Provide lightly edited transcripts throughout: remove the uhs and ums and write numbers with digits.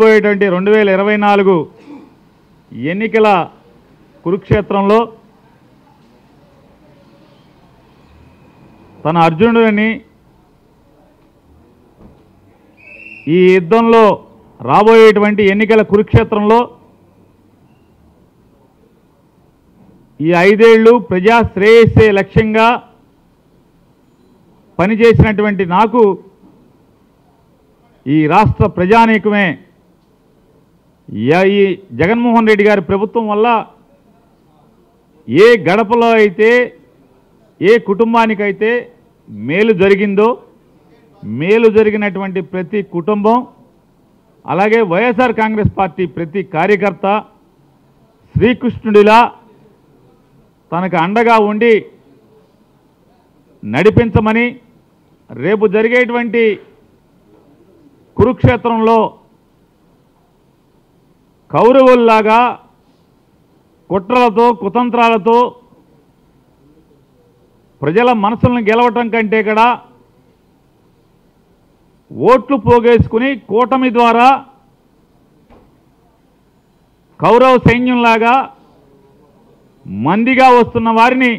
పోయేటువంటి 2024 ఎన్నికల కురుక్షేత్రంలో తన అర్జునుడిని ఈ యుద్ధంలో రాబోయేటువంటి ఎన్నికల కురుక్షేత్రంలో ఈ 5 ఏళ్లు ప్రజా శ్రేయస్సే లక్ష్యంగా పనిచేసినటువంటి నాకు ఈ రాష్ట్ర ప్రజానీకమే ఈ జగన్మోహన్ రెడ్డి గారి ప్రభుత్వం వల్ల ఏ గడపలో అయితే ఏ కుటుంబానికైతే మేలు జరిగిందో మేలు జరిగినటువంటి ప్రతి కుటుంబం అలాగే వైఎస్ఆర్ కాంగ్రెస్ పార్టీ ప్రతి కార్యకర్త శ్రీకృష్ణుడిలా తనకు అండగా ఉండి నడిపించమని రేపు జరిగేటువంటి కురుక్షేత్రంలో కౌరవుల్లాగా కుట్రలతో కుతంత్రాలతో ప్రజల మనసులను గెలవటం కంటే కూడా ఓట్లు పోగేసుకుని కూటమి ద్వారా కౌరవ సైన్యంలాగా మందిగా వస్తున్న వారిని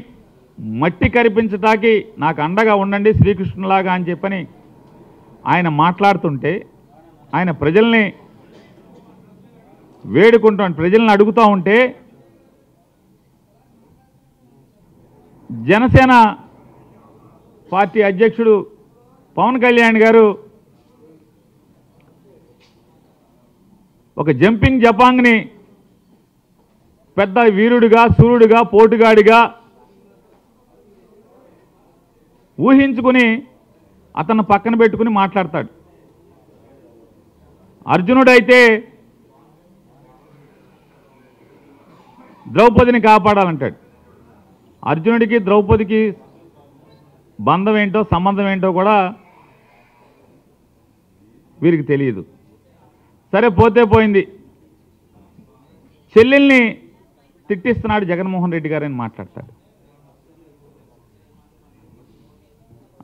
మట్టి కరిపించటానికి నాకు అండగా ఉండండి శ్రీకృష్ణులాగా అని చెప్పని ఆయన మాట్లాడుతుంటే ఆయన ప్రజల్ని వేడుకుంటాను ప్రజల్ని అడుగుతూ ఉంటే జనసేన పార్టీ అధ్యక్షుడు పవన్ కళ్యాణ్ గారు ఒక జంపింగ్ జపాంగ్ని పెద్ద వీరుడిగా సూర్యుడిగా పోటుగాడిగా ఊహించుకుని అతను పక్కన పెట్టుకుని మాట్లాడతాడు. అర్జునుడైతే ద్రౌపదిని కాపాడాలంటాడు. అర్జునుడికి ద్రౌపదికి బంధం ఏంటో సంబంధం ఏంటో కూడా వీరికి తెలియదు. సరే పోతే పోయింది. చెల్లెల్ని తిట్టిస్తున్నాడు జగన్మోహన్ రెడ్డి గారని మాట్లాడతాడు.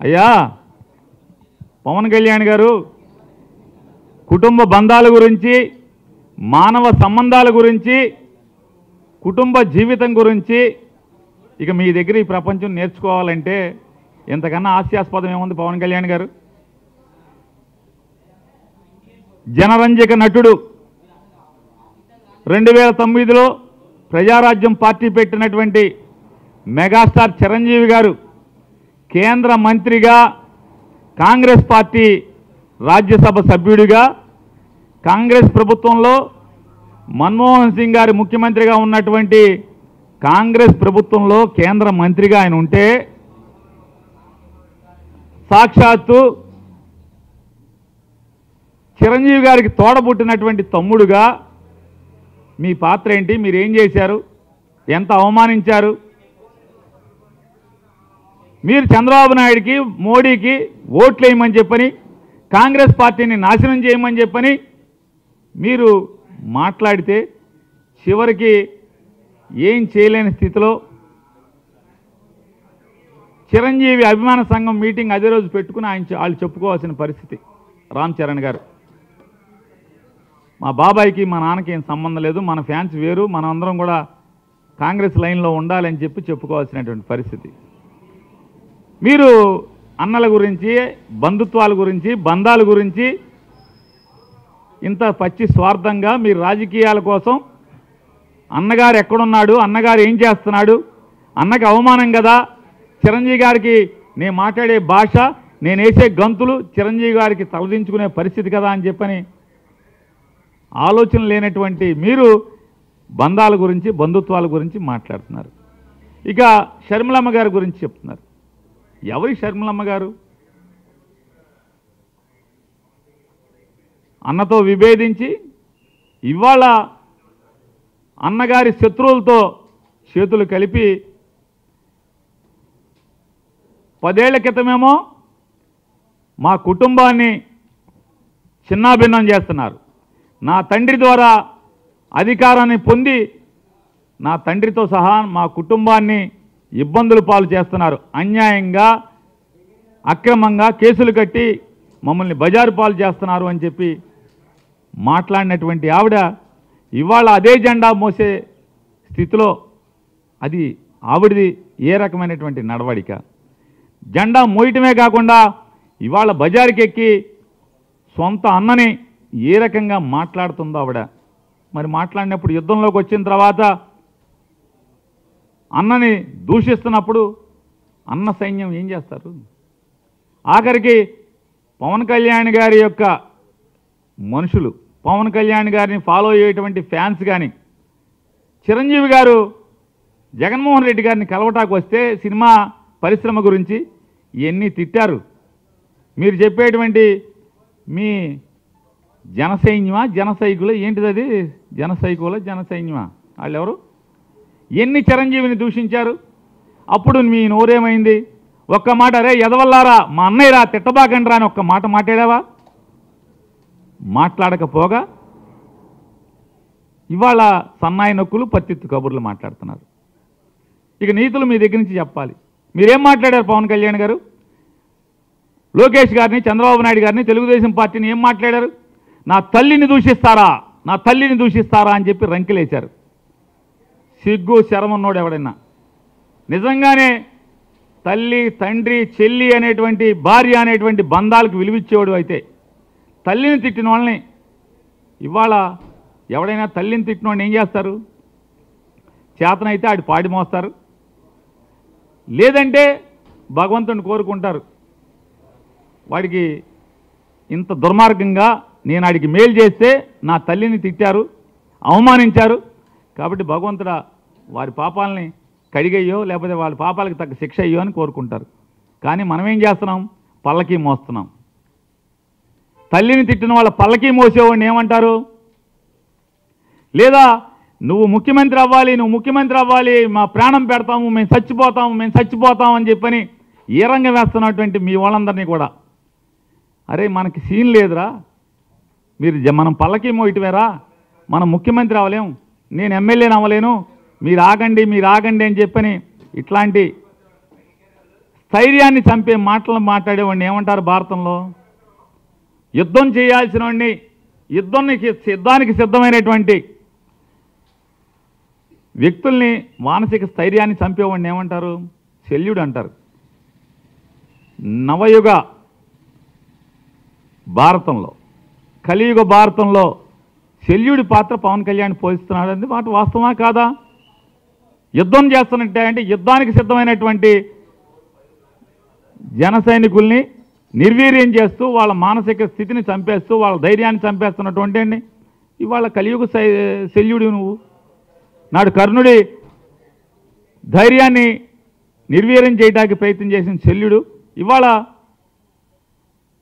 అయ్యా పవన్ కళ్యాణ్ గారు కుటుంబ బంధాల గురించి మానవ సంబంధాల గురించి కుటుంబ జీవితం గురించి ఇక మీ దగ్గర ఈ ప్రపంచం నేర్చుకోవాలంటే ఎంతకన్నా హాస్యాస్పదం ఏముంది పవన్ కళ్యాణ్ గారు? జనరంజక నటుడు 2009లో ప్రజారాజ్యం పార్టీ పెట్టినటువంటి మెగాస్టార్ చిరంజీవి గారు కేంద్ర మంత్రిగా కాంగ్రెస్ పార్టీ రాజ్యసభ సభ్యుడిగా కాంగ్రెస్ ప్రభుత్వంలో మన్మోహన్ సింగ్ గారి ముఖ్యమంత్రిగా ఉన్నటువంటి కాంగ్రెస్ ప్రభుత్వంలో కేంద్ర మంత్రిగా ఆయన ఉంటే సాక్షాత్తు చిరంజీవి గారికి తోడబుట్టినటువంటి తమ్ముడుగా మీ పాత్ర ఏంటి? మీరేం చేశారు? ఎంత అవమానించారు? మీరు చంద్రబాబు నాయుడికి మోడీకి ఓట్లు వేయమని చెప్పని కాంగ్రెస్ పార్టీని నాశనం చేయమని చెప్పని మీరు మాట్లాడితే చివరికి ఏం చేయలేని స్థితిలో చిరంజీవి అభిమాన సంఘం మీటింగ్ అదే రోజు పెట్టుకుని వాళ్ళు చెప్పుకోవాల్సిన పరిస్థితి. రామ్ చరణ్ గారు మా బాబాయికి మా నాన్నకి ఏం సంబంధం లేదు, మన ఫ్యాన్స్ వేరు, మనం అందరం కూడా కాంగ్రెస్ లైన్లో ఉండాలని చెప్పి చెప్పుకోవాల్సినటువంటి పరిస్థితి. మీరు అన్నల గురించి బంధుత్వాల గురించి బంధాల గురించి ఇంత పచ్చి స్వార్థంగా మీరు రాజకీయాల కోసం అన్నగారు ఎక్కడున్నాడు, అన్నగారు ఏం చేస్తున్నాడు, అన్నకి అవమానం కదా, చిరంజీవి గారికి నేను మాట్లాడే భాష నేను వేసే గంతులు చిరంజీవి గారికి తలదించుకునే పరిస్థితి కదా అని చెప్పని ఆలోచన లేనటువంటి మీరు బంధాల గురించి బంధుత్వాల గురించి మాట్లాడుతున్నారు. ఇక షర్మిలమ్మ గారి గురించి చెప్తున్నారు. ఎవరి షర్మిలమ్మ గారు? అన్నతో విభేదించి ఇవాళ అన్నగారి శత్రువులతో చేతులు కలిపి 10 ఏళ్ల క్రితమేమో మా కుటుంబాన్ని చిన్నాభిన్నం చేస్తున్నారు, నా తండ్రి ద్వారా అధికారాన్ని పొంది నా తండ్రితో సహా మా కుటుంబాన్ని ఇబ్బందులు పాలు చేస్తున్నారు, అన్యాయంగా అక్రమంగా కేసులు కట్టి మమ్మల్ని బజారు పాలు చేస్తున్నారు అని చెప్పి మాట్లాడినటువంటి ఆవిడ ఇవాళ అదే జెండా మోసే స్థితిలో అది ఆవిడది ఏ రకమైనటువంటి నడవడిక? జెండా మోయటమే కాకుండా ఇవాళ బజారుకి ఎక్కి సొంత అన్నని ఏ రకంగా మాట్లాడుతుందో ఆవిడ. మరి మాట్లాడినప్పుడు యుద్ధంలోకి వచ్చిన తర్వాత అన్నని దూషిస్తున్నప్పుడు అన్న సైన్యం ఏం చేస్తారు? ఆఖరికి పవన్ కళ్యాణ్ గారి యొక్క మనుషులు, పవన్ కళ్యాణ్ గారిని ఫాలో అయ్యేటువంటి ఫ్యాన్స్ కానీ చిరంజీవి గారు జగన్మోహన్ రెడ్డి గారిని కలవటానికి వస్తే సినిమా పరిశ్రమ గురించి ఇవన్నీ తిట్టారు. మీరు చెప్పేటువంటి మీ జనసైన్యమా జనసైకులు ఏంటిది? అది జనసైకుల జనసైన్యమా? వాళ్ళు ఎవరు? ఎన్ని చిరంజీవిని దూషించారు? అప్పుడు మీ నోరేమైంది? ఒక్క మాట రే ఎదవల్లారా మా అన్నయ్యరా తిట్టబాకండి రా అని ఒక్క మాట మాట్లాడావా? మాట్లాడకపోగా ఇవాళ సన్నాయి నొక్కులు పత్తిత్తు కబుర్లు మాట్లాడుతున్నారు. ఇక నీతులు మీ దగ్గర నుంచి చెప్పాలి. మీరేం మాట్లాడారు? పవన్ కళ్యాణ్ గారు లోకేష్ గారిని, చంద్రబాబు నాయుడు గారిని, తెలుగుదేశం పార్టీని ఏం మాట్లాడారు? నా తల్లిని దూషిస్తారా, నా తల్లిని దూషిస్తారా అని చెప్పి రంకెలేశారు. సిగ్గు శరమన్నోడు ఎవడైనా నిజంగానే తల్లి, తండ్రి, చెల్లి అనేటువంటి భార్య అనేటువంటి బంధాలకు విలువిచ్చేవాడు అయితే తల్లిని తిట్టిన వాళ్ళని ఇవాళ ఎవడైనా తల్లిని తిట్టిన వాడిని ఏం చేస్తారు? చేతనైతే ఆడి పాడి మోస్తారు, లేదంటే భగవంతుని కోరుకుంటారు. వాడికి ఇంత దుర్మార్గంగా నేను ఆడికి మేలు చేస్తే నా తల్లిని తిట్టారు, అవమానించారు కాబట్టి భగవంతుడా వారి పాపాలని కడిగయ్యో లేకపోతే వాళ్ళ పాపాలకు తగ్గ శిక్ష అయ్యో అని కోరుకుంటారు. కానీ మనం ఏం చేస్తున్నాం? పల్లకీ మోస్తున్నాం. తల్లిని తిట్టిన వాళ్ళ పల్లకీ మోసేవాడిని ఏమంటారు? లేదా నువ్వు ముఖ్యమంత్రి అవ్వాలి, నువ్వు ముఖ్యమంత్రి అవ్వాలి, మా ప్రాణం పెడతాము, మేము చచ్చిపోతాము అని చెప్పని ఏ రంగం వేస్తున్నటువంటి మీ వాళ్ళందరినీ కూడా అరే మనకి సీన్ లేదురా, మనం పల్లకీ మోయటమేరా, మనం ముఖ్యమంత్రి అవ్వలేము, నేను ఎమ్మెల్యేని అవ్వలేను, మీరు ఆగండి అని చెప్పని ఇట్లాంటి స్థైర్యాన్ని చంపే మాటలు మాట్లాడేవాడిని ఏమంటారు భారతంలో? యుద్ధం చేయాల్సిన వాడిని, యుద్ధానికి సిద్ధమైనటువంటి వ్యక్తుల్ని మానసిక స్థైర్యాన్ని చంపేవాడిని ఏమంటారు? శల్యుడు అంటారు. నవయుగ భారతంలో, కలియుగ భారతంలో శల్యుడి పాత్ర పవన్ కళ్యాణ్ పోషిస్తున్నాడు అనేది మాట వాస్తవమా కాదా? యుద్ధం చేస్తున్నట్టే అంటే యుద్ధానికి సిద్ధమైనటువంటి జన సైనికుల్ని నిర్వీర్యం చేస్తూ వాళ్ళ మానసిక స్థితిని చంపేస్తూ వాళ్ళ ధైర్యాన్ని చంపేస్తున్నటువంటి అండి ఇవాళ కలియుగ శల్యుడు నువ్వు. నాడు కర్ణుడి ధైర్యాన్ని నిర్వీర్యం చేయడానికి ప్రయత్నం చేసిన శల్యుడు ఇవాళ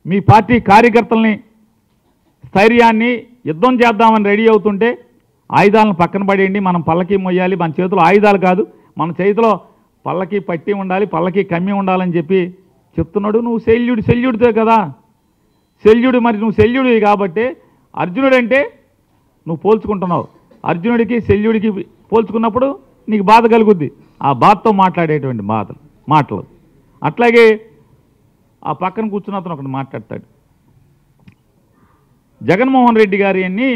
మీ పార్టీ కార్యకర్తల్ని స్థైర్యాన్ని యుద్ధం చేద్దామని రెడీ అవుతుంటే ఆయుధాలను పక్కన పడేయండి, మనం పల్లకీ మొయ్యాలి, మన చేతిలో ఆయుధాలు కాదు, మన చేతిలో పల్లకీ పట్టి ఉండాలి, పల్లకీ కమ్మి ఉండాలని చెప్పి చెప్తున్నాడు. నువ్వు శల్యుడితో కదా శల్యుడు. మరి నువ్వు శల్యుడు కాబట్టి అర్జునుడు అంటే నువ్వు పోల్చుకుంటున్నావు. అర్జునుడికి శల్యుడికి పోల్చుకున్నప్పుడు నీకు బాధ కలుగుద్ది. ఆ బాధతో మాట్లాడేటువంటి మాటలు. అట్లాగే ఆ పక్కన కూర్చున్న అతను ఒకటి మాట్లాడతాడు. జగన్మోహన్ రెడ్డి గారి అన్ని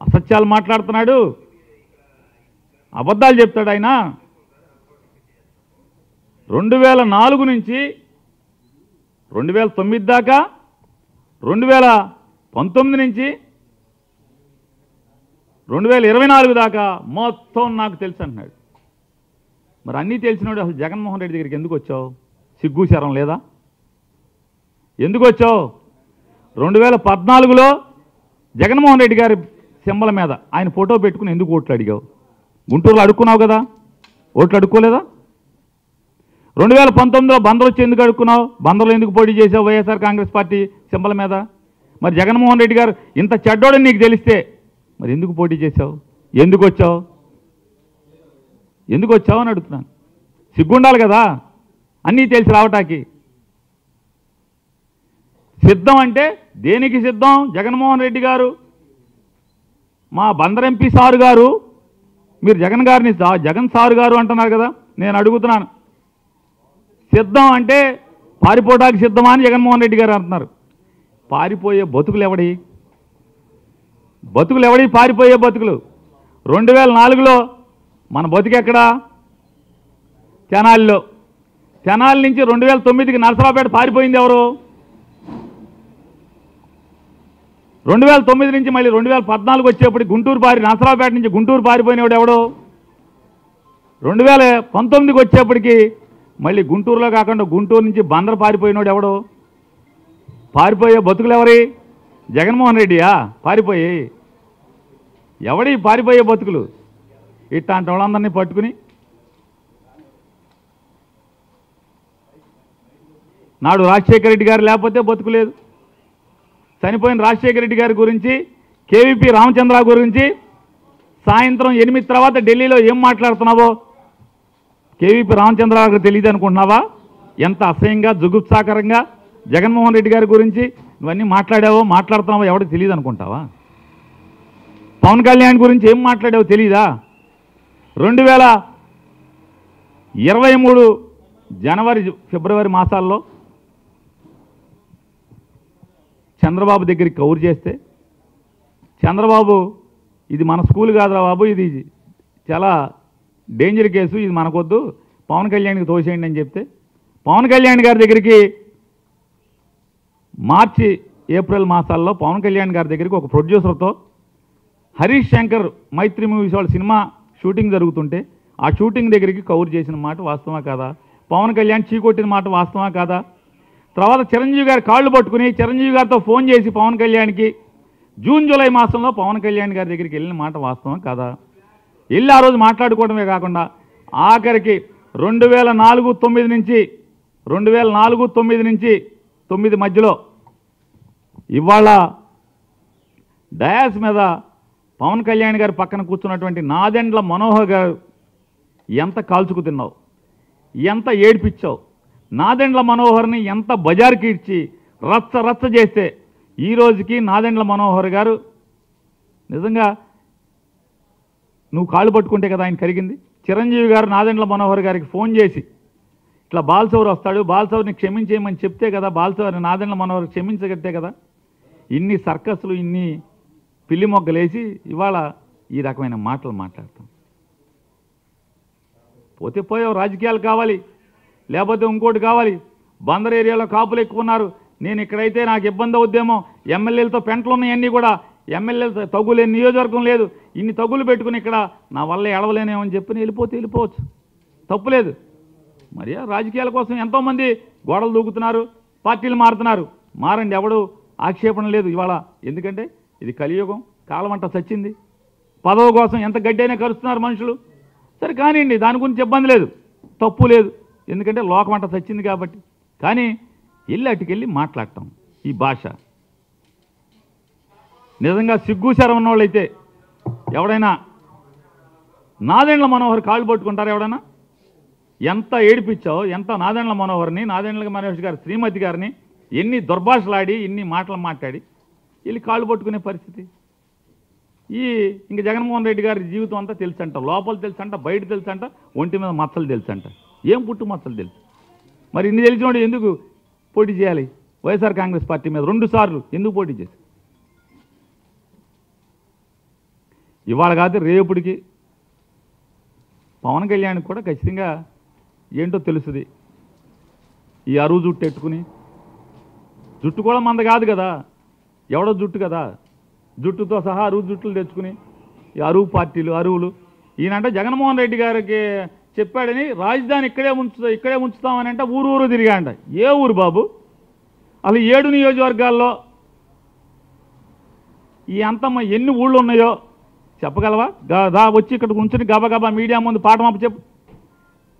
అసత్యాలు మాట్లాడుతున్నాడు, అబద్ధాలు చెప్తాడు. ఆయన 2004 నుంచి 2009 దాకా 2019 నుంచి 2024 దాకా మొత్తం నాకు తెలుసు అంటున్నాడు. మరి అన్నీ తెలిసినాడు అసలు జగన్మోహన్ రెడ్డి దగ్గరికి ఎందుకు వచ్చావు? సిగ్గు శరం లేదా? ఎందుకు వచ్చావు? 2014లో జగన్మోహన్ రెడ్డి గారి సింబల్ మీద ఆయన ఫోటో పెట్టుకుని ఎందుకు ఓట్లు అడిగావు? గుంటూరులో అడుక్కున్నావు కదా, ఓట్లు అడుక్కోలేదా? 2019లో బందరు వచ్చి ఎందుకు అడుక్కున్నావు? బందరులో ఎందుకు పోటీ చేసావు వైఎస్ఆర్ కాంగ్రెస్ పార్టీ సింబల్ మీద? మరి జగన్మోహన్ రెడ్డి గారు ఇంత చెడ్డోడని నీకు తెలిస్తే మరి ఎందుకు పోటీ చేసావు? ఎందుకు వచ్చావు అని అడుగుతున్నాను. సిగ్గుండాలి కదా అన్నీ తెలిసి రావటానికి. సిద్ధం అంటే దేనికి సిద్ధం? జగన్మోహన్ రెడ్డి గారు మా బందర్ ఎంపీ సారు గారు, మీరు జగన్ సారు గారు అంటున్నారు కదా, నేను అడుగుతున్నాను సిద్ధం అంటే పారిపోవడానికి సిద్ధమా అని జగన్మోహన్ రెడ్డి గారు అంటున్నారు. పారిపోయే బతుకులు ఎవడి? బతుకులు ఎవడి పారిపోయే బతుకులు. 2004లో మన బతుకెక్కడా? తెనాలిలో. తెనాలి నుంచి 2009కి నరసరావుపేట పారిపోయింది ఎవరు? 2009 నుంచి మళ్ళీ 2014 వచ్చేప్పటికి నరసరావుపేట నుంచి గుంటూరు పారిపోయినవాడు ఎవడు? 2019కి వచ్చేప్పటికి మళ్ళీ గుంటూరులో కాకుండా గుంటూరు నుంచి బందర్ పారిపోయినవాడు ఎవడు? పారిపోయే బతుకులు ఎవరి? జగన్మోహన్ రెడ్డియా పారిపోయి? ఎవడి పారిపోయే బతుకులు? ఇట్లాంటి వాళ్ళందరినీ పట్టుకుని నాడు రాజశేఖర రెడ్డి గారు లేకపోతే బతుకు లేదు. చనిపోయిన రాజశేఖర రెడ్డి గారి గురించి, కేవీపీ రామచంద్ర గురించి సాయంత్రం 8 తర్వాత ఢిల్లీలో ఏం మాట్లాడుతున్నావో కేవీపీ రామచంద్రరావుకి తెలియదు అనుకుంటున్నావా? ఎంత అసహ్యంగా జుగుప్సాకరంగా జగన్మోహన్ రెడ్డి గారి గురించి ఇవన్నీ మాట్లాడుతున్నావో ఎవరికి తెలియదు అనుకుంటావా? పవన్ కళ్యాణ్ గురించి ఏం మాట్లాడావో తెలీదా? 2023 జనవరి ఫిబ్రవరి మాసాల్లో చంద్రబాబు దగ్గరికి కౌరు చేస్తే చంద్రబాబు ఇది మన స్కూల్ కాదురా బాబు, ఇది చాలా డేంజర్ కేసు, ఇది మనకొద్దు, పవన్ కళ్యాణ్కి తోసేయండి అని చెప్తే పవన్ కళ్యాణ్ గారి దగ్గరికి మార్చి ఏప్రిల్ మాసాల్లో పవన్ కళ్యాణ్ గారి దగ్గరికి ఒక ప్రొడ్యూసర్తో హరీష్ శంకర్ మైత్రి మూవీస్ వాళ్ళ సినిమా షూటింగ్ జరుగుతుంటే ఆ షూటింగ్ దగ్గరికి కౌరు చేసిన మాట వాస్తవా కాదా? పవన్ కళ్యాణ్ చీకొట్టిన మాట వాస్తవా కాదా? తర్వాత చిరంజీవి గారి కాళ్ళు పట్టుకుని చిరంజీవి గారితో ఫోన్ చేసి పవన్ కళ్యాణ్కి జూన్ జూలై మాసంలో పవన్ కళ్యాణ్ గారి దగ్గరికి వెళ్ళిన మాట వాస్తవం కాదా? వెళ్ళి ఆ రోజు మాట్లాడుకోవడమే కాకుండా ఆఖరికి 2004-9 నుంచి 9 మధ్యలో ఇవాళ డయాస్ మీద పవన్ కళ్యాణ్ గారి పక్కన కూర్చున్నటువంటి నాదెండ్ల మనోహర్ గారు ఎంత కాల్చుకు తిన్నావు, ఎంత ఏడిపించావు, నాదెండ్ల మనోహర్ని ఎంత బజార్కి ఇచ్చి రచ్చ చేస్తే ఈ రోజుకి నాదెండ్ల మనోహర్ గారు నిజంగా నువ్వు కాళ్ళు పట్టుకుంటే కదా ఆయన కరిగింది. చిరంజీవి గారు నాదెండ్ల మనోహర్ గారికి ఫోన్ చేసి ఇట్లా బాలసౌర్ వస్తాడు, బాలసౌర్ని క్షమించేయమని చెప్తే కదా బాలసౌర్ నాదెండ్ల మనోహర్ క్షమించగట్టే కదా. ఇన్ని సర్కస్లు, ఇన్ని పిల్లి మొగ్గలేసి ఇవాళ ఈ రకమైన మాటలు మాట్లాడతాం. పోతే పోయావు, రాజకీయాలు కావాలి, లేకపోతే ఇంకోటి కావాలి. బందర్ ఏరియాలో కాపులు ఎక్కువ ఉన్నారు, నేను ఇక్కడైతే నాకు ఇబ్బంది అవుద్దేమో, ఎమ్మెల్యేలతో పెంటలు ఉన్నాయన్నీ కూడా, ఎమ్మెల్యేలతో తగులేని నియోజకవర్గం లేదు, ఇన్ని తగులు పెట్టుకుని ఇక్కడ నా వల్ల ఎడవలేనేమని చెప్పి వెళ్ళిపోవచ్చు, తప్పులేదు. మరి రాజకీయాల కోసం ఎంతోమంది గోడలు దూకుతున్నారు, పార్టీలు మారుతున్నారు, మారండి, ఎవడు ఆక్షేపణ లేదు ఇవాళ. ఎందుకంటే ఇది కలియుగం, కాలమంట చచ్చింది, పదవి కోసం ఎంత గడ్డైనా కలుస్తున్నారు మనుషులు. సరే కానివ్వండి, దాని గురించి ఇబ్బంది లేదు, తప్పు లేదు, ఎందుకంటే లోకమంట చచ్చింది కాబట్టి. కానీ అటుకెళ్ళి మాట్లాడటం ఈ భాష నిజంగా సిగ్గు శరం ఉన్నవాళ్ళైతే ఎవడైనా నాదెండ్ల మనోహర్ కాళ్ళు పట్టుకుంటారు ఎవడైనా? ఎంత ఏడిపించావు, ఎంత నాదెండ్ల మనోహర్ని, నాదెండ్ల మనోహర్ గారి శ్రీమతి గారిని ఎన్ని దుర్భాషలాడి ఎన్ని మాటలు మాట్లాడి వెళ్ళి కాళ్ళు పట్టుకునే పరిస్థితి. ఇంక జగన్మోహన్ రెడ్డి గారి జీవితం అంతా తెలుసంట, లోపల తెలుసంట, బయట తెలుసంట, ఒంటి మీద మచ్చలు తెలుసంట, ఏం పుట్టు మచ్చలు తెలుసు. మరి ఇన్ని తెలిసినోడు ఎందుకు పోటీ చేయాలి వైఎస్ఆర్ కాంగ్రెస్ పార్టీ మీద? 2 సార్లు ఎందుకు పోటీ చేసి? ఇవాళ కాదు రేపటికి పవన్ కళ్యాణ్ కూడా ఖచ్చితంగా ఏంటో తెలుస్తుంది. ఈ అరువు జుట్టు ఎట్టుకుని, జుట్టు కూడా మంద కాదు కదా, ఎవడో జుట్టు కదా, జుట్టుతో సహా అరువు జుట్టులు తెచ్చుకుని ఈ అరువు పార్టీలు, అరువులు. ఈయనంటే జగన్మోహన్ రెడ్డి గారికి చెప్పాడని రాజధాని ఇక్కడే ఉంచుతామని అంటే ఊరు తిరిగాంట. ఏ ఊరు బాబు? అసలు 7 నియోజకవర్గాల్లో ఈ అంతమ్మ ఎన్ని ఊళ్ళు ఉన్నాయో చెప్పగలవా? వచ్చి ఇక్కడ ఉంచుని గబగబా మీడియా ముందు పాఠమాప చెప్పు.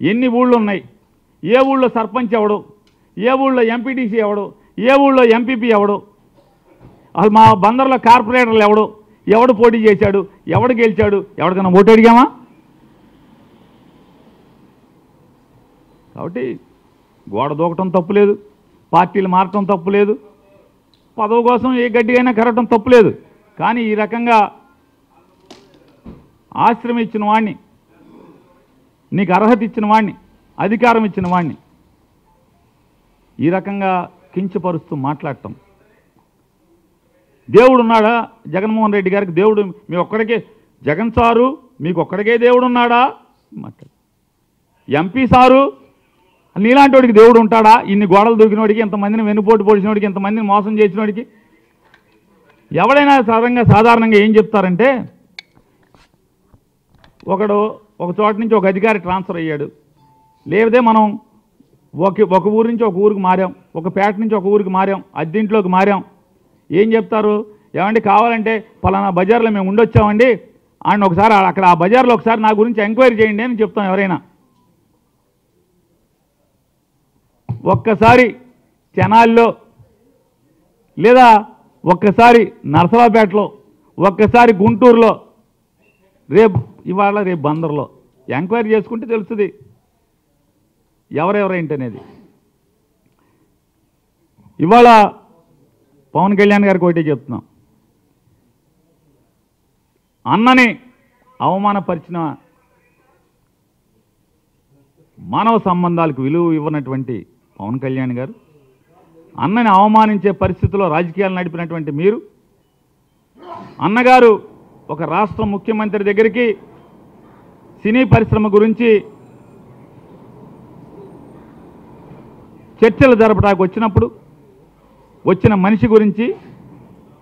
ఎన్ని ఊళ్ళు ఉన్నాయి, ఏ ఊళ్ళో సర్పంచ్ ఎవడు, ఏ ఊళ్ళో ఎంపీటీసీ ఎవడు, ఏ ఊళ్ళో ఎంపీపీ ఎవడు, అసలు మా బందర్లో కార్పొరేటర్లు ఎవడు పోటీ చేశాడు, ఎవడు గెలిచాడు, ఎవరికైనా ఓటు అడిగామా? కాబట్టి గోడ దూకటం తప్పులేదు, పార్టీలు మారటం తప్పులేదు, పదవి కోసం ఏ గడ్డిగైనా కరగటం తప్పులేదు. కానీ ఈ రకంగా ఆశ్రమం ఇచ్చిన వాడిని, నీకు అర్హత ఇచ్చిన వాడిని, అధికారం ఇచ్చిన వాడిని ఈ రకంగా కించపరుస్తూ మాట్లాడటం దేవుడు ఉన్నాడా జగన్మోహన్ రెడ్డి గారికి? దేవుడు మీ ఒక్కడికే, జగన్ సారు మీకు ఒక్కడికే దేవుడు ఉన్నాడా? మాట్లాడు. ఎంపీ సారు నీలాంటి వాడికి దేవుడు ఉంటాడా? ఇన్ని గోడలు దూకినోడికి, ఇంతమందిని వెన్నుపోటు పొడిచినోడికి, ఇంతమందిని మోసం చేసినోడికి ఎవడైనా సాధారణంగా ఏం చెప్తారంటే, ఒక చోట నుంచి ఒక అధికారి ట్రాన్స్ఫర్ అయ్యాడు, లేకపోతే మనం ఒక ఊరు నుంచి ఒక ఊరికి మారాం, ఒక పేట నుంచి ఒక ఊరికి మారాం, అద్దెంట్లోకి మారాం. ఏం చెప్తారు? ఏమండి కావాలంటే పలానా బజార్లో మేము ఉండొచ్చామండి, ఆయన ఒకసారి అక్కడ ఆ బజార్లో ఒకసారి నా గురించి ఎంక్వైరీ చేయండి అని చెప్తాం ఎవరైనా. ఒక్కసారి తెనాలిలో, లేదా ఒక్కసారి నరసరావుపేటలో, ఒక్కసారి గుంటూరులో, ఇవాళ రేపు బందర్లో ఎంక్వైరీ చేసుకుంటే తెలుస్తుంది ఎవరెవరేంటనేది. ఇవాళ పవన్ కళ్యాణ్ గారికి ఒకటే చెప్తున్నాం, అన్నని అవమానపరిచిన, మానవ సంబంధాలకు విలువ ఇవ్వనటువంటి పవన్ కళ్యాణ్ గారు, అన్నని అవమానించే పరిస్థితిలో రాజకీయాలు నడిపినటువంటి మీరు, అన్నగారు ఒక రాష్ట్ర ముఖ్యమంత్రి దగ్గరికి సినీ పరిశ్రమ గురించి చర్చలు జరపడానికి వచ్చినప్పుడు వచ్చిన మనిషి గురించి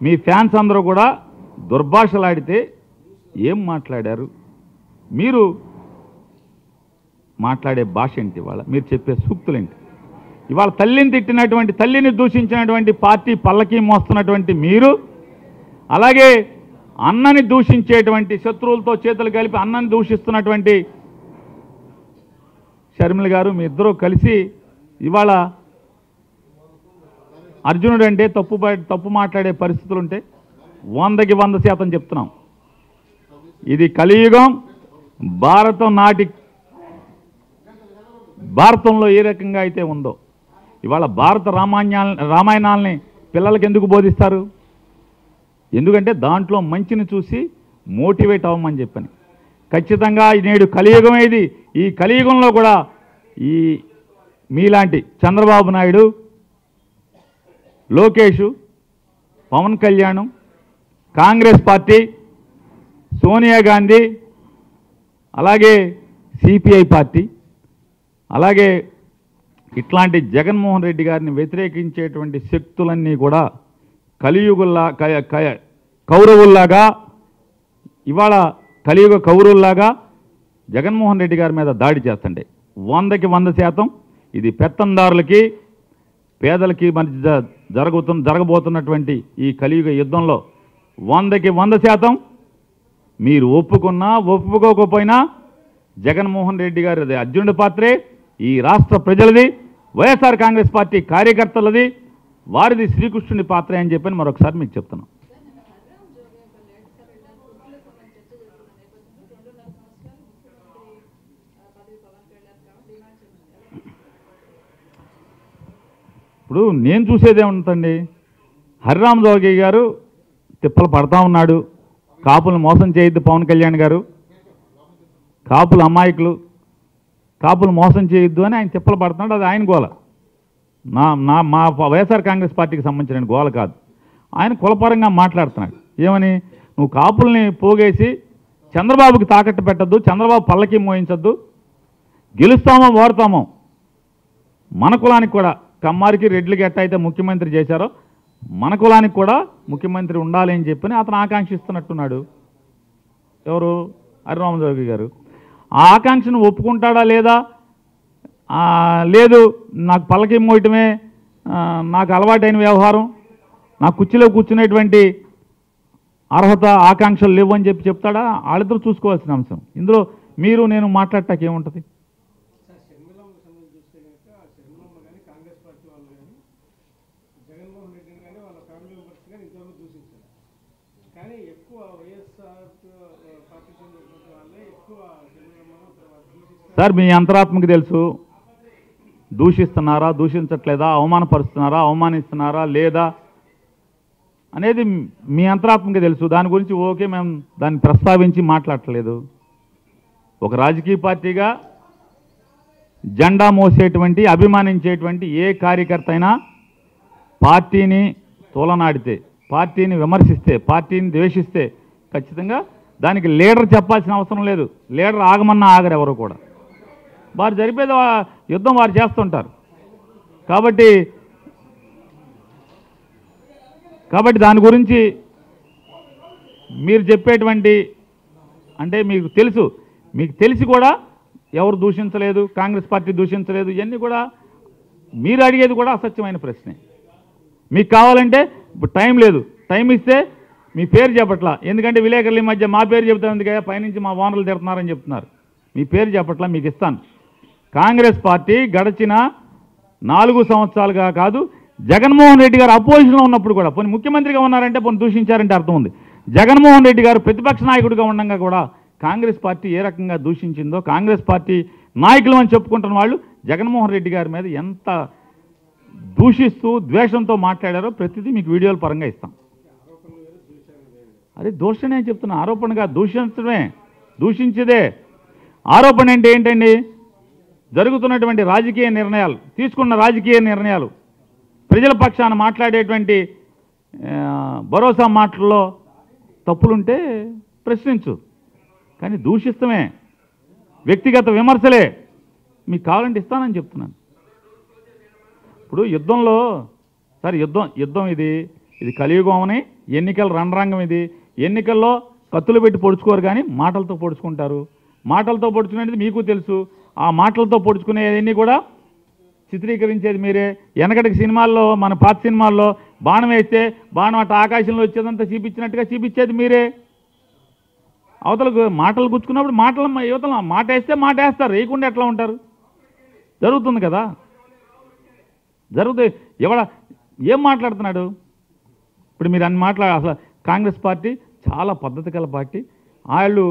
మీ ఫ్యాన్స్ అందరూ కూడా దుర్భాషలాడితే ఏం మాట్లాడారు? మీరు మాట్లాడే భాష ఏంటి? ఇవాళ మీరు చెప్పే సూక్తులేంటి? ఇవాళ తల్లిని తిట్టినటువంటి, తల్లిని దూషించినటువంటి పార్టీ పల్లకి మోస్తున్నటువంటి మీరు, అలాగే అన్నని దూషించేటువంటి, శత్రువులతో చేతులు కలిపి అన్నని దూషిస్తున్నటువంటి షర్మిల గారు, మీ ఇద్దరూ కలిసి ఇవాళ అర్జునుడు అంటే తప్పు మాట్లాడే పరిస్థితులు ఉంటే 100కి 100% చెప్తున్నాం. ఇది కలియుగం. భారతంలో ఏ రకంగా అయితే ఉందో ఇవాళ భారత రామాయణాలని పిల్లలకి ఎందుకు బోధిస్తారు? ఎందుకంటే దాంట్లో మంచిని చూసి మోటివేట్ అవ్వమని చెప్పని. ఖచ్చితంగా నేడు కలియుగం ఇది. ఈ కలియుగంలో కూడా ఈ మీలాంటి చంద్రబాబు నాయుడు, లోకేష్, పవన్ కళ్యాణ్, కాంగ్రెస్ పార్టీ, సోనియా గాంధీ, అలాగే సిపిఐ పార్టీ, అలాగే ఇట్లాంటి జగన్మోహన్ రెడ్డి గారిని వ్యతిరేకించేటువంటి శక్తులన్నీ కూడా కౌరవుల్లాగా, ఇవాళ కలియుగ కౌరవుల్లాగా జగన్మోహన్ రెడ్డి గారి మీద దాడి చేస్తుండే. 100కి 100% ఇది పెత్తందారులకి పేదలకి మధ్య జరగబోతున్నటువంటి ఈ కలియుగ యుద్ధంలో 100కి 100% మీరు ఒప్పుకున్నా ఒప్పుకోకపోయినా జగన్మోహన్ రెడ్డి గారిది అర్జునుడి పాత్రే, ఈ రాష్ట్ర ప్రజలది, వైఎస్ఆర్ కాంగ్రెస్ పార్టీ కార్యకర్తలది, వారిది శ్రీకృష్ణుడి పాత్ర అని చెప్పని మరొకసారి మీకు చెప్తున్నాం. ఇప్పుడు నేను చూసేదేముంటుందండి, హరిరామ్ జోగి గారు తిప్పలు పడతా ఉన్నాడు, కాపులను మోసం చేయొద్దు పవన్ కళ్యాణ్ గారు, కాపులు అమాయకులు, కాపులు మోసం చేయొద్దు అని ఆయన తిప్పలు పడుతున్నాడు. అది ఆయన గోల, మా వైఎస్ఆర్ కాంగ్రెస్ పార్టీకి సంబంధించిన గోల కాదు. ఆయన కులపరంగా మాట్లాడుతున్నాడు. ఏమని? నువ్వు కాపుల్ని పోగేసి చంద్రబాబుకి తాకట్టు పెట్టద్దు, చంద్రబాబు పల్లకి మోయించద్దు, గెలుస్తామో ఓడతామో మన కులానికి కూడా, కమ్మారికి రెడ్లకి ఎట్టయితే ముఖ్యమంత్రి చేశారో మన కులానికి కూడా ముఖ్యమంత్రి ఉండాలి అని చెప్పని అతను ఆకాంక్షిస్తున్నట్టున్నాడు. ఎవరు? హరిరామజోగి గారు. ఆ ఆకాంక్షను ఒప్పుకుంటాడా లేదా? లేదు, నాకు పల్లకి మోయటమే నాకు అలవాటైన వ్యవహారం, నా కుర్చీలో కూర్చునేటువంటి అర్హత ఆకాంక్షలు లేవు అని చెప్తాడా? వాళ్ళిద్దరూ చూసుకోవాల్సిన అంశం. ఇందులో మీరు నేను మాట్లాడటానికి ఏముంటుంది? సార్ మీ అంతరాత్మకి తెలుసు, దూషిస్తున్నారా దూషించట్లేదా, అవమానపరుస్తున్నారా అవమానిస్తున్నారా లేదా అనేది మీ అంతరాత్మకి తెలుసు. దాని గురించి ఓకే, మేము దాన్ని ప్రస్తావించి మాట్లాడట్లేదు. ఒక రాజకీయ పార్టీగా జెండా మోసేటువంటి, అభిమానించేటువంటి ఏ కార్యకర్త అయినా పార్టీని తోలనాడితే, పార్టీని విమర్శిస్తే, పార్టీని ద్వేషిస్తే ఖచ్చితంగా దానికి లీడర్ చెప్పాల్సిన అవసరం లేదు. లీడర్ ఆగమన్నా ఆగరు ఎవరు కూడా. వారు జరిపేది యుద్ధం వారు చేస్తుంటారు. కాబట్టి దాని గురించి మీరు చెప్పేటువంటి అంటే మీకు తెలిసి కూడా ఎవరు దూషించలేదు, కాంగ్రెస్ పార్టీ దూషించలేదు. ఇవన్నీ కూడా మీరు అడిగేది కూడా అసత్యమైన ప్రశ్నే. మీకు కావాలంటే ఇప్పుడు టైం లేదు, టైం ఇస్తే మీ పేరు చెప్పట్లా. ఎందుకంటే విలేకరుల మధ్య మా పేరు చెబుతాం ఎందుకయ్యా, పైనుంచి మా ఓనర్లు తిడుతున్నారని చెప్తున్నారు. మీ పేరు చెప్పట్లా, మీకు ఇస్తాను. కాంగ్రెస్ పార్టీ గడిచిన 4 సంవత్సరాలుగా కాదు, జగన్మోహన్ రెడ్డి గారు అపోజిషన్లో ఉన్నప్పుడు కూడా, పోనీ ముఖ్యమంత్రిగా ఉన్నారంటే పోనీ దూషించారంటే అర్థం ఉంది. జగన్మోహన్ రెడ్డి గారు ప్రతిపక్ష నాయకుడిగా ఉండగా కూడా కాంగ్రెస్ పార్టీ ఏ రకంగా దూషించిందో, కాంగ్రెస్ పార్టీ నాయకులు అని చెప్పుకుంటున్న వాళ్ళు జగన్మోహన్ రెడ్డి గారి మీద ఎంత దూషిస్తూ ద్వేషంతో మాట్లాడారో ప్రతిదీ మీకు వీడియోల పరంగా ఇస్తాం. అదే దూషణే చెప్తున్నా, ఆరోపణగా దూషించదే. ఆరోపణ అంటే ఏంటండి? జరుగుతున్నటువంటి రాజకీయ నిర్ణయాలు, తీసుకున్న రాజకీయ నిర్ణయాలు, ప్రజల పక్షాన మాట్లాడేటువంటి భరోసా మాటల్లో తప్పులుంటే ప్రశ్నించు, కానీ దూషిస్తమే, వ్యక్తిగత విమర్శలే. మీకు కావాలంటే ఇస్తానని చెప్తున్నాను. ఇప్పుడు యుద్ధంలో సార్ యుద్ధం ఇది కలియుగం అని, ఎన్నికల రణరంగం ఇది. ఎన్నికల్లో కత్తులు పెట్టి పొడుచుకోరు కానీ మాటలతో పొడుచుకుంటారు. మాటలతో పొడుచుకునేది మీకు తెలుసు. ఆ మాటలతో పొడుచుకునేవన్నీ కూడా చిత్రీకరించేది మీరే. వెనకటికి సినిమాల్లో, మన పాత సినిమాల్లో బాణం వేస్తే బాణం అట్ట ఆకాశంలో వచ్చేదంతా చూపించినట్టుగా చూపించేది మీరే. అవతలకు మాటలు గుచ్చుకున్నప్పుడు యువతలు మాట వేస్తే మాట వేస్తారు, వేయకుండా ఎట్లా ఉంటారు? జరుగుతుంది కదా, జరుగుతుంది. ఏం మాట్లాడుతున్నాడు ఇప్పుడు మీరు అన్ని అసలు కాంగ్రెస్ పార్టీ చాలా పద్ధతి గల పార్టీ. వాళ్ళు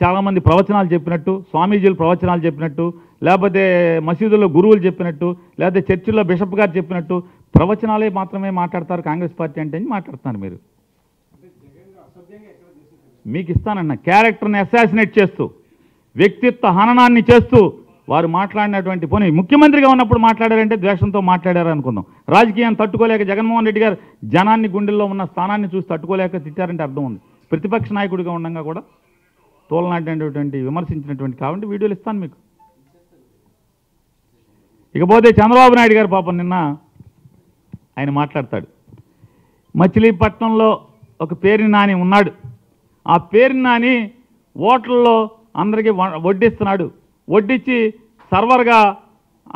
చాలామంది ప్రవచనాలు చెప్పినట్టు, స్వామీజీలు ప్రవచనాలు చెప్పినట్టు, లేకపోతే మసీదుల్లో గురువులు చెప్పినట్టు, లేకపోతే చర్చిల్లో బిషప్ గారు చెప్పినట్టు ప్రవచనాలే మాత్రమే మాట్లాడతారు కాంగ్రెస్ పార్టీ అంటే అని మాట్లాడుతున్నారు మీరు. మీకు ఇస్తానన్న క్యారెక్టర్ని అసాసినేట్ చేస్తూ, వ్యక్తిత్వ హననాన్ని చేస్తూ వారు మాట్లాడినటువంటి, పోనీ ముఖ్యమంత్రిగా ఉన్నప్పుడు మాట్లాడారంటే ద్వేషంతో మాట్లాడారు అనుకుందాం. రాజకీయాన్ని తట్టుకోలేక జగన్మోహన్ రెడ్డి గారు జనాన్ని గుండెల్లో ఉన్న స్థానాన్ని చూసి తట్టుకోలేక తిట్టారంటే అర్థం ఉంది. ప్రతిపక్ష నాయకుడిగా ఉండగా కూడా తోలనాటినటువంటి విమర్శించినటువంటి కాబట్టి వీడియోలు ఇస్తాను మీకు. ఇకపోతే చంద్రబాబు నాయుడు గారు పాపం నిన్న ఆయన మాట్లాడతాడు. మచిలీపట్నంలో ఒక పేరుని నాని ఉన్నాడు. ఆ పేరుని నాని ఓట్లలో అందరికీ వడ్డిస్తున్నాడు. వడ్డించి సర్వర్గా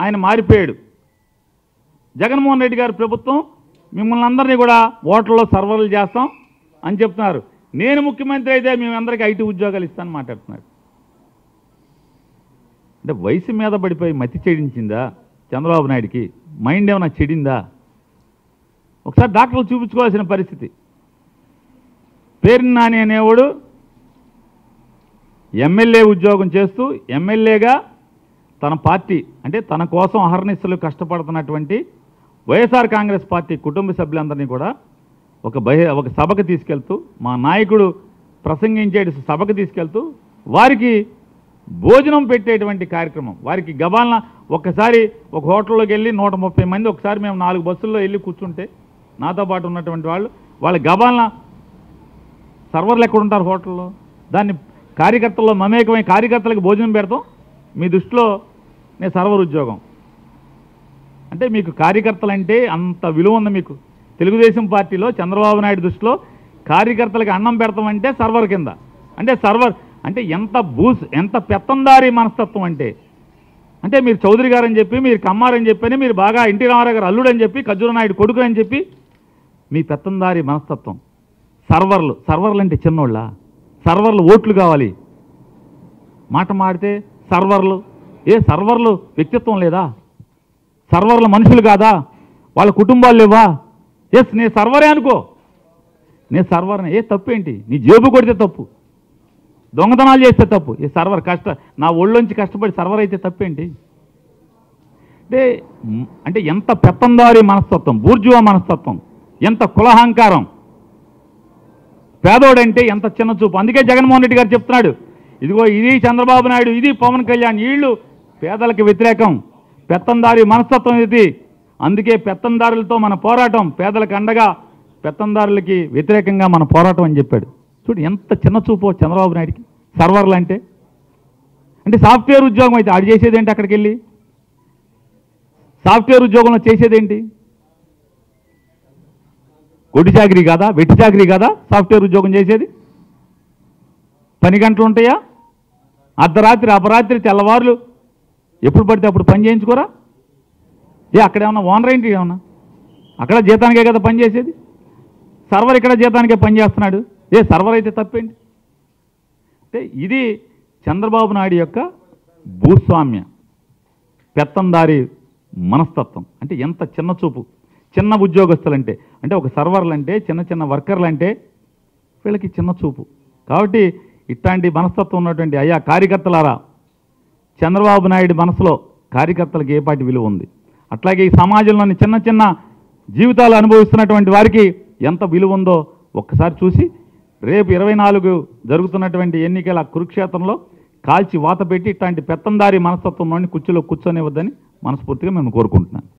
ఆయన మారిపోయాడు. జగన్మోహన్ రెడ్డి గారి ప్రభుత్వం మిమ్మల్ని అందరినీ కూడా ఓట్లలో సర్వర్లు చేస్తాం అని చెప్తున్నారు. నేను ముఖ్యమంత్రి అయితే మేమందరికీ ఐటీ ఉద్యోగాలు ఇస్తానని మాట్లాడుతున్నాడు. అంటే వయసు మీద పడిపోయి మతి చెడించిందా చంద్రబాబు నాయుడికి? మైండ్ ఏమైనా చెడిందా? ఒకసారి డాక్టర్లు చూపించుకోవాల్సిన పరిస్థితి. పేరుని నాని అనేవాడు ఎమ్మెల్యే ఉద్యోగం చేస్తూ ఎమ్మెల్యేగా తన పార్టీ అంటే తన కోసం అహర్నిశలు కష్టపడుతున్నటువంటి వైఎస్ఆర్ కాంగ్రెస్ పార్టీ కుటుంబ సభ్యులందరినీ కూడా ఒక సభకు తీసుకెళ్తూ, మా నాయకుడు ప్రసంగించే సభకు తీసుకెళ్తూ వారికి భోజనం పెట్టేటువంటి కార్యక్రమం. వారికి గబాలన ఒక్కసారి ఒక హోటల్లోకి వెళ్ళి 130 మంది ఒకసారి మేము 4 బస్సుల్లో వెళ్ళి కూర్చుంటే నాతో పాటు ఉన్నటువంటి వాళ్ళ గబాలన సర్వర్లు ఎక్కడ ఉంటారు హోటల్లో, దాన్ని కార్యకర్తల్లో మమేకమై కార్యకర్తలకు భోజనం పెడతాం. మీ దృష్టిలో నేను సర్వర్ ఉద్యోగం అంటే మీకు కార్యకర్తలంటే అంత విలువ ఉంది మీకు. తెలుగుదేశం పార్టీలో చంద్రబాబు నాయుడు దృష్టిలో కార్యకర్తలకు అన్నం పెడతామంటే సర్వర్ కింద. అంటే సర్వర్ అంటే ఎంత పెత్తందారి మనస్తత్వం అంటే మీరు చౌదరి గారు అని చెప్పి, మీరు కమ్మారని చెప్పని, మీరు బాగా ఎన్టీ రామారావు గారు అల్లుడు అని చెప్పి, ఖర్జూర నాయుడు కొడుకు అని చెప్పి మీ పెత్తందారి మనస్తత్వం. సర్వర్లు అంటే చిన్నోళ్ళ? సర్వర్లు ఓట్లు కావాలి, మాట మాడితే సర్వర్లు. సర్వర్లు వ్యక్తిత్వం లేదా? సర్వర్లు మనుషులు కాదా? వాళ్ళ కుటుంబాలు లేవా? నేను సర్వరే అనుకో, నేను సర్వర్నే. తప్పేంటి? నీ జేబు కొడితే తప్పు, దొంగతనాలు చేస్తే తప్పు. సర్వర్ నా ఒళ్ళొంచి కష్టపడి సర్వర్ అయితే తప్పేంటి? అంటే ఎంత పెత్తందారి మనస్తత్వం, బూర్జువా మనస్తత్వం, ఎంత కులహంకారం, పేదోడంటే ఎంత చిన్న చూపు. అందుకే జగన్మోహన్ రెడ్డి గారు చెప్తున్నాడు, ఇదిగో ఇది చంద్రబాబు నాయుడు, ఇది పవన్ కళ్యాణ్, వీళ్ళు పేదలకు వ్యతిరేకం, పెత్తందారి మనస్తత్వం ఇది. అందుకే పెత్తందారులతో మన పోరాటం, పేదలకు అండగా పెత్తందారులకి వ్యతిరేకంగా మన పోరాటం అని చెప్పాడు. చూడు ఎంత చిన్న చూపో చంద్రబాబు నాయుడికి. సర్వర్లు అంటే సాఫ్ట్వేర్ ఉద్యోగం అయితే ఆడు చేసేదేంటి? అక్కడికి వెళ్ళి సాఫ్ట్వేర్ ఉద్యోగంలో చేసేదేంటి? గొడ్డి చాకరీ కాదా, వెట్టి చాకరీ కాదా సాఫ్ట్వేర్ ఉద్యోగం చేసేది? పని గంటలు ఉంటాయా? అర్ధరాత్రి అపరాత్రి తెల్లవారులు ఎప్పుడు పడితే అప్పుడు పని చేయించుకోరా? అక్కడ ఏమన్నా ఓనర్ ఏంటి? ఏమన్నా అక్కడ జీతానికే కదా పని చేసేది? సర్వర్ ఇక్కడ జీతానికే పని చేస్తున్నాడు. సర్వర్ అయితే తప్పేంటి? అంటే ఇది చంద్రబాబు నాయుడు యొక్క భూస్వామ్య పెత్తందారి మనస్తత్వం. అంటే ఎంత చిన్న చూపు. చిన్న ఉద్యోగస్తులంటే అంటే ఒక సర్వర్లు అంటే చిన్న చిన్న వర్కర్లు అంటే వీళ్ళకి చిన్న చూపు. కాబట్టి ఇట్లాంటి మనస్తత్వం ఉన్నటువంటి అయ్యా కార్యకర్తలారా, చంద్రబాబు నాయుడు మనసులో కార్యకర్తలకు ఏ పాటి విలువ ఉంది, అట్లాగే ఈ సమాజంలోని చిన్న చిన్న జీవితాలు అనుభవిస్తున్నటువంటి వారికి ఎంత విలువ ఉందో ఒక్కసారి చూసి రేపు 24 జరుగుతున్నటువంటి ఎన్నికల కురుక్షేత్రంలో కాల్చి వాత పెట్టి ఇట్లాంటి పెత్తందారి మనస్తత్వంలోని కుర్చీలో కూర్చొనివద్దని మనస్ఫూర్తిగా మేము కోరుకుంటున్నాను.